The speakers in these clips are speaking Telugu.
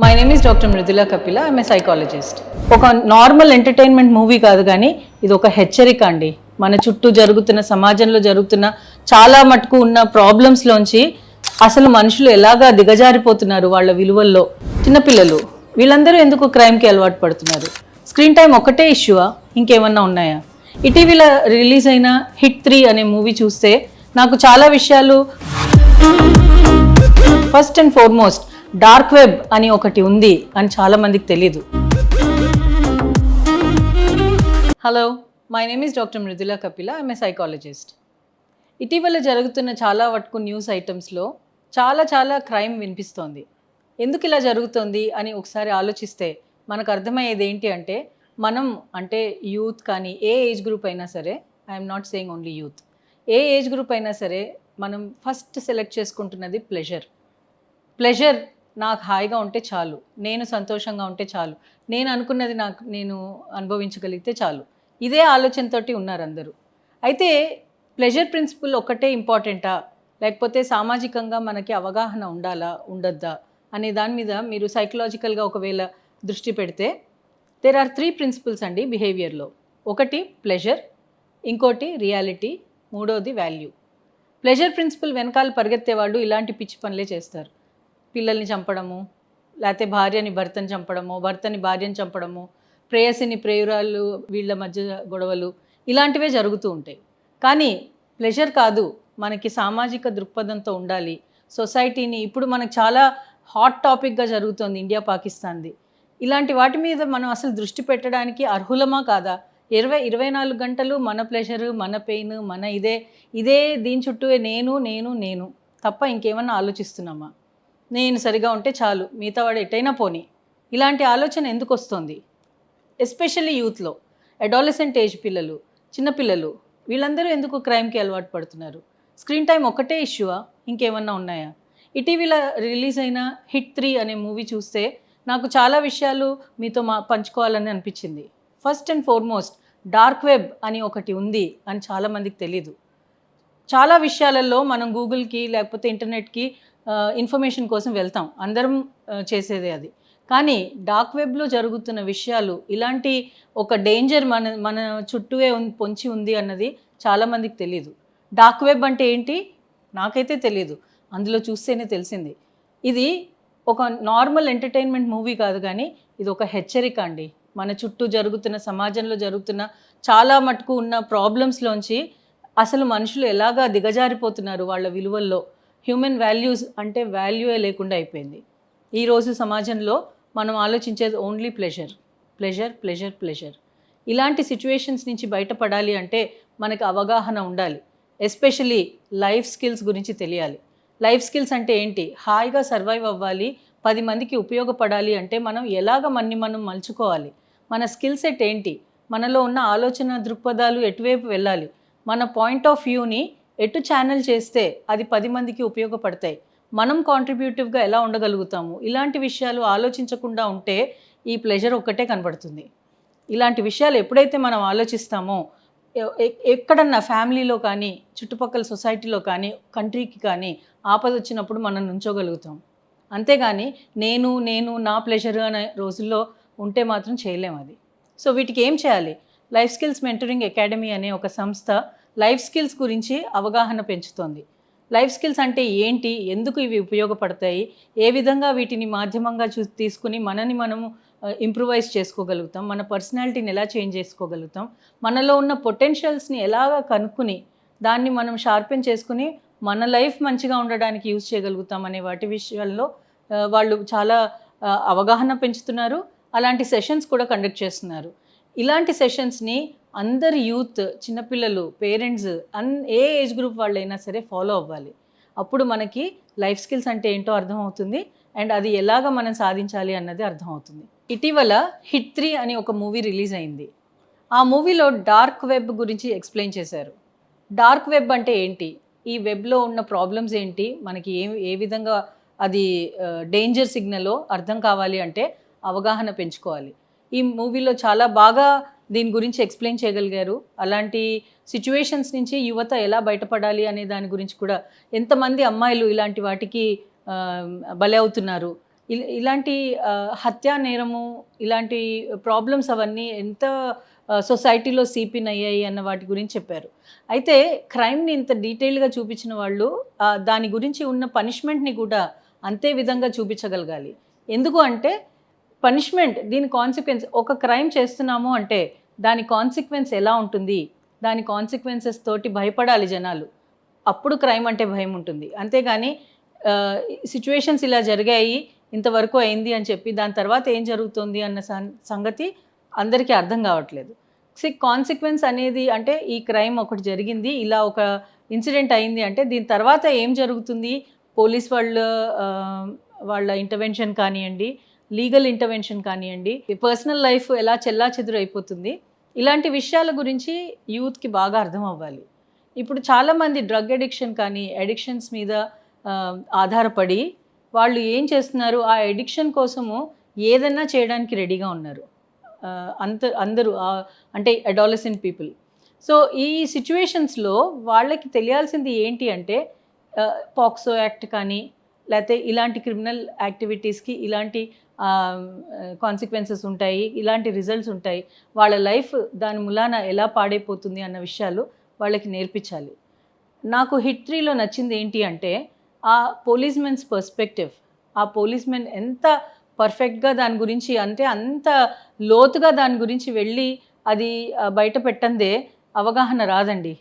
My name is doctor Mridula Kapila. I'm a psychologist. ఒక నార్మల్ ఎంటర్టైన్మెంట్ మూవీ కాదు, కానీ ఇది ఒక హెచ్చరిక అండి. మన చుట్టూ జరుగుతున్న, సమాజంలో జరుగుతున్న చాలా మటుకు ఉన్న ప్రాబ్లమ్స్లోంచి అసలు మనుషులు ఎలాగా దిగజారిపోతున్నారు వాళ్ళ విలువల్లో. చిన్నపిల్లలు వీళ్ళందరూ ఎందుకు క్రైమ్కి అలవాటు పడుతున్నారు? స్క్రీన్ టైం ఒకటే ఇష్యూవా, ఇంకేమన్నా ఉన్నాయా? ఇటీవల రిలీజ్ అయిన హిట్ 3 అనే మూవీ చూస్తే నాకు చాలా విషయాలు, first and foremost dark web అని ఒకటి ఉంది అని చాలా మందికి తెలీదు. Hello, my name is doctor Mridula Kapila. I'm a psychologist. ఇటీవల జరుగుతున్న చాలా వరకు న్యూస్ ఐటమ్స్లో చాలా క్రైమ్ వినిపిస్తోంది. ఎందుకు ఇలా జరుగుతుంది అని ఒకసారి ఆలోచిస్తే మనకు అర్థమయ్యేది ఏంటి అంటే, మనం అంటే యూత్ కానీ ఏ ఏజ్ గ్రూప్ అయినా సరే, I'm not saying only youth, A age group అయినా సరే మనం ఫస్ట్ సెలెక్ట్ చేసుకుంటున్నది ప్లెజర్. నాకు హాయిగా ఉంటే చాలు, నేను సంతోషంగా ఉంటే చాలు, నేను అనుకున్నది నేను అనుభవించగలిగితే చాలు, ఇదే ఆలోచనతోటి ఉన్నారు అందరూ. అయితే ప్లెజర్ ప్రిన్సిపల్ ఒక్కటే ఇంపార్టెంటా, లేకపోతే సామాజికంగా మనకి అవగాహన ఉండాలా ఉండద్దా అనే దాని మీద మీరు సైకలాజికల్గా ఒకవేళ దృష్టి పెడితే దేర్ ఆర్ 3 ప్రిన్సిపల్స్ అండి బిహేవియర్లో. ఒకటి ప్లెజర్, ఇంకోటి రియాలిటీ, మూడోది వాల్యూ. ప్లెజర్ ప్రిన్సిపల్ వెనకాల పరిగెత్తే వాళ్ళు ఇలాంటి పిచ్చి పనులే చేస్తారు. పిల్లల్ని చంపడము, లేకపోతే భార్యని భర్తని చంపడము, భర్తని భార్యని చంపడము, ప్రేయసిని ప్రేయురాలు, వీళ్ళ మధ్య గొడవలు, ఇలాంటివే జరుగుతూ ఉంటాయి. కానీ ప్లెజర్ కాదు, మనకి సామాజిక దృక్పథంతో ఉండాలి. సొసైటీని ఇప్పుడు మనకు చాలా హాట్ టాపిక్గా జరుగుతుంది ఇండియా పాకిస్తాన్ది. ఇలాంటి వాటి మీద మనం అసలు దృష్టి పెట్టడానికి అర్హులమా కాదా? 24 గంటలు మన ప్లెజరు, మన పెయిన్, మన ఇదే దీని చుట్టూ నేను తప్ప ఇంకేమన్నా ఆలోచిస్తున్నామా? నేను సరిగా ఉంటే చాలు, మిగతా వాడు ఎటైనా పోనీ, ఇలాంటి ఆలోచన ఎందుకు వస్తుంది? ఎస్పెషల్లీ యూత్లో, అడాలసెంట్ ఏజ్ పిల్లలు, చిన్నపిల్లలు, వీళ్ళందరూ ఎందుకు క్రైమ్కి అలవాటు పడుతున్నారు? స్క్రీన్ టైం ఒకటే ఇష్యూవా, ఇంకేమన్నా ఉన్నాయా? ఇటీవల రిలీజ్ అయిన హిట్ 3 అనే మూవీ చూస్తే నాకు చాలా విషయాలు మీతో పంచుకోవాలని అనిపించింది. First and foremost dark web అని ఒకటి ఉంది అని చాలామందికి తెలీదు. చాలా విషయాలలో మనం గూగుల్కి లేకపోతే ఇంటర్నెట్కి ఇన్ఫర్మేషన్ కోసం వెళ్తాం, అందరం చేసేదే అది. కానీ డార్క్ వెబ్లో జరుగుతున్న విషయాలు, ఇలాంటి ఒక డేంజర్ మన చుట్టూవే పొంచి ఉంది అన్నది చాలామందికి తెలీదు. డార్క్ వెబ్ అంటే ఏంటి నాకైతే తెలీదు, అందులో చూస్తేనే తెలిసింది. ఇది ఒక నార్మల్ ఎంటర్టైన్మెంట్ మూవీ కాదు, కానీ ఇది ఒక హెచ్చరిక అండి. మన చుట్టూ జరుగుతున్న, సమాజంలో జరుగుతున్న చాలా మటుకు ఉన్న ప్రాబ్లమ్స్లోంచి అసలు మనుషులు ఎలాగా దిగజారిపోతున్నారు వాళ్ళ విలువల్లో. హ్యూమన్ వాల్యూస్ అంటే వాల్యూయే లేకుండా అయిపోయింది. ఈరోజు సమాజంలో మనం ఆలోచించేది ఓన్లీ ప్లెజర్. ఇలాంటి సిచ్యువేషన్స్ నుంచి బయటపడాలి అంటే మనకు అవగాహన ఉండాలి. ఎస్పెషలీ లైఫ్ స్కిల్స్ గురించి తెలియాలి. లైఫ్ స్కిల్స్ అంటే ఏంటి? హాయిగా సర్వైవ్ అవ్వాలి, 10 మందికి ఉపయోగపడాలి అంటే మనం ఎలాగ మనం మలుచుకోవాలి, మన స్కిల్ సెట్ ఏంటి, మనలో ఉన్న ఆలోచన దృక్పథాలు ఎటువైపు వెళ్ళాలి, మన పాయింట్ ఆఫ్ వ్యూని ఎటు ఛానల్ చేస్తే అది 10 మందికి ఉపయోగపడతాయి, మనం కాంట్రిబ్యూటివ్గా ఎలా ఉండగలుగుతాము, ఇలాంటి విషయాలు ఆలోచించకుండా ఉంటే ఈ ప్లెజర్ ఒక్కటే కనబడుతుంది. ఇలాంటి విషయాలు ఎప్పుడైతే మనం ఆలోచిస్తామో ఎక్కడన్నా ఫ్యామిలీలో కానీ, చుట్టుపక్కల సొసైటీలో కానీ, కంట్రీకి కానీ ఆపద వచ్చినప్పుడు మనం నుంచోగలుగుతాం. అంతేగాని నేను నా ప్లెజర్ అనే రోజుల్లో ఉంటే మాత్రం చేయలేం అది. సో వీటికి ఏం చేయాలి? లైఫ్ స్కిల్స్ మెంటరింగ్ అకాడమీ అనే ఒక సంస్థ లైఫ్ స్కిల్స్ గురించి అవగాహన పెంచుతోంది. లైఫ్ స్కిల్స్ అంటే ఏంటి, ఎందుకు ఇవి ఉపయోగపడతాయి, ఏ విధంగా వీటిని మాధ్యమంగా తీసుకుని మనము ఇంప్రూవైజ్ చేసుకోగలుగుతాం, మన పర్సనాలిటీని ఎలా చేంజ్ చేసుకోగలుగుతాం, మనలో ఉన్న పొటెన్షియల్స్ని ఎలాగా కనుక్కుని దాన్ని మనం షార్పెన్ చేసుకుని మన లైఫ్ మంచిగా ఉండడానికి యూజ్ చేయగలుగుతాం అనే వాటి విషయాల్లో వాళ్ళు చాలా అవగాహన పెంచుతున్నారు. అలాంటి సెషన్స్ కూడా కండక్ట్ చేస్తున్నారు. ఇలాంటి సెషన్స్ని అందరు యూత్, చిన్నపిల్లలు, పేరెంట్స్, ఏ ఏజ్ గ్రూప్ వాళ్ళైనా సరే ఫాలో అవ్వాలి. అప్పుడు మనకి లైఫ్ స్కిల్స్ అంటే ఏంటో అర్థమవుతుంది, అండ్ అది ఎలాగ మనం సాధించాలి అన్నది అర్థమవుతుంది. ఇటీవల హిట్ 3 అని ఒక మూవీ రిలీజ్ అయింది. ఆ మూవీలో డార్క్ వెబ్ గురించి ఎక్స్ప్లెయిన్ చేశారు. డార్క్ వెబ్ అంటే ఏంటి, ఈ వెబ్లో ఉన్న ప్రాబ్లమ్స్ ఏంటి, మనకి ఏ విధంగా అది డేంజర్ సిగ్నలో అర్థం కావాలి అంటే అవగాహన పెంచుకోవాలి. ఈ మూవీలో చాలా బాగా దీని గురించి ఎక్స్ప్లెయిన్ చేయగలిగారు. అలాంటి సిచ్యువేషన్స్ నుంచి యువత ఎలా బయటపడాలి అనే దాని గురించి కూడా, ఎంతమంది అమ్మాయిలు ఇలాంటి వాటికి బలి అవుతున్నారు, ఇలాంటి హత్యా నేరము, ఇలాంటి ప్రాబ్లమ్స్ అవన్నీ ఎంత సొసైటీలో సీపిన్ అయ్యాయి అన్న వాటి గురించి చెప్పారు. అయితే క్రైమ్‌ని ఇంత డీటెయిల్డ్‌గా చూపించిన వాళ్ళు దాని గురించి ఉన్న పనిష్మెంట్‌ని కూడా అంతే విధంగా చూపించగలగాలి. ఎందుకు అంటే పనిష్మెంట్ దీని కాన్సిక్వెన్స్ ఒక క్రైమ్ చేస్తున్నాము అంటే దాని కాన్సిక్వెన్స్ ఎలా ఉంటుంది? దాని కాన్సిక్వెన్సెస్ తోటి భయపడాలి జనాలు. అప్పుడు క్రైమ్ అంటే భయం ఉంటుంది. అంతేగాని సిట్యుయేషన్స్ ఇలా జరిగాయి, ఇంతవరకు అయింది అని చెప్పి దాని తర్వాత ఏం జరుగుతుంది అన్న సంగతి అందరికీ అర్థం కావట్లేదు. కాన్సిక్వెన్స్ అనేది అంటే ఈ క్రైమ్ ఒకటి జరిగింది, ఇలా ఒక ఇన్సిడెంట్ అయింది అంటే దీని తర్వాత ఏం జరుగుతుంది? పోలీస్ వాళ్ళ ఇంటర్వెన్షన్ కానియండి, లీగల్ ఇంటర్వెన్షన్ కానియండి, పర్సనల్ లైఫ్ ఎలా చెల్లాచెదురు అయిపోతుంది. ఇలాంటి విషయాల గురించి యూత్‌కి బాగా అర్థం అవ్వాలి. ఇప్పుడు చాలామంది డ్రగ్ అడిక్షన్ కానీ, అడిక్షన్స్ మీద ఆధారపడి వాళ్ళు ఏం చేస్తున్నారు, ఆ అడిక్షన్ కోసము ఏదన్నా చేయడానికి రెడీగా ఉన్నారు. అందరూ అంటే అడాలసెంట్ పీపుల్. సో ఈ సిట్యుయేషన్స్‌లో వాళ్ళకి తెలియాల్సింది ఏంటి అంటే పాక్సో యాక్ట్ కానీ, లేతే ఇలాంటి క్రిమినల్ యాక్టివిటీస్‌కి ఇలాంటి కాన్సిక్వెన్సెస్ ఉంటాయి, ఇలాంటి రిజల్ట్స్ ఉంటాయి. వాళ్ళ లైఫ్ దాని మూలాన ఎలా పాడైపోతుంది అన్న విషయాలు వాళ్ళకి నేర్పించాలి. నాకు హిట్ 3లో నచ్చింది ఏంటి అంటే ఆ పోలీస్‌మెన్స్ పర్స్పెక్టివ్. ఆ పోలీస్‌మెన్ ఎంత పర్ఫెక్ట్‌గా దాని గురించి అంటే అంత లోతుగా దాని గురించి వెళ్ళి అది బయట పెట్టందే అవగాహన రాదండి.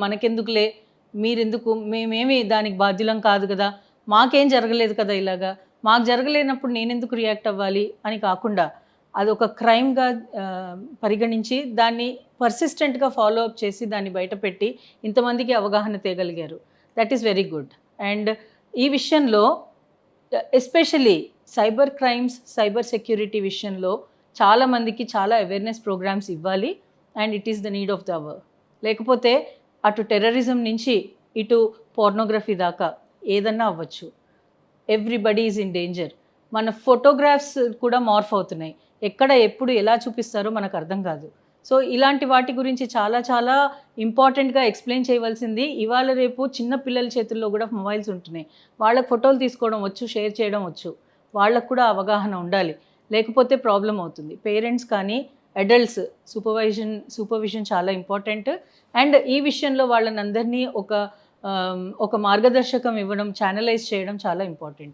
మనకెందుకులే, మీరెందుకు, మేమేమి దానికి బాధ్యులం కాదు కదా, మాకేం జరగలేదు కదా ఇలాగా, మాకు జరగలేనప్పుడు నేనెందుకు రియాక్ట్ అవ్వాలి అని కాకుండా అదొక క్రైమ్‌గా పరిగణించి దాన్ని పర్సిస్టెంట్‌గా ఫాలో అప్ చేసి దాన్ని బయటపెట్టి ఇంతమందికి అవగాహన తేగలిగారు. That is very good. And ఈ విషయంలో especially cyber crimes, cyber security విషయంలో చాలామందికి చాలా అవేర్‌నెస్ ప్రోగ్రామ్స్ ఇవ్వాలి. And it is the need of the hour. లేకపోతే అటు టెర్రరిజం నుంచి ఇటు పోర్నోగ్రఫీ దాకా ఏదన్నా అవ్వచ్చు. Everybody is in danger. మన ఫోటోగ్రాఫ్స్ కూడా మార్ఫ్ అవుతున్నాయి. ఎక్కడ ఎప్పుడు ఎలా చూపిస్తారో మనకు అర్థం కాదు. సో ఇలాంటి వాటి గురించి చాలా చాలా ఇంపార్టెంట్‌గా ఎక్స్‌ప్లెయిన్ చేయవలసింది. ఇవాళ రేపు చిన్న పిల్లల చేతుల్లో కూడా మొబైల్స్ ఉంటున్నాయి. వాళ్ళకి ఫోటోలు తీసుకోవడం వచ్చు, షేర్ చేయడం వచ్చు. వాళ్ళకు కూడా అవగాహన ఉండాలి. లేకపోతే ప్రాబ్లమ్ అవుతుంది. పేరెంట్స్ కానీ, అడల్ట్స్ సూపర్విజన్ చాలా ఇంపార్టెంట్. అండ్ ఈ విషయంలో వాళ్ళనందరినీ ఒక మార్గదర్శకం ఇవ్వడం, ఛానలైజ్ చేయడం చాలా ఇంపార్టెంట్.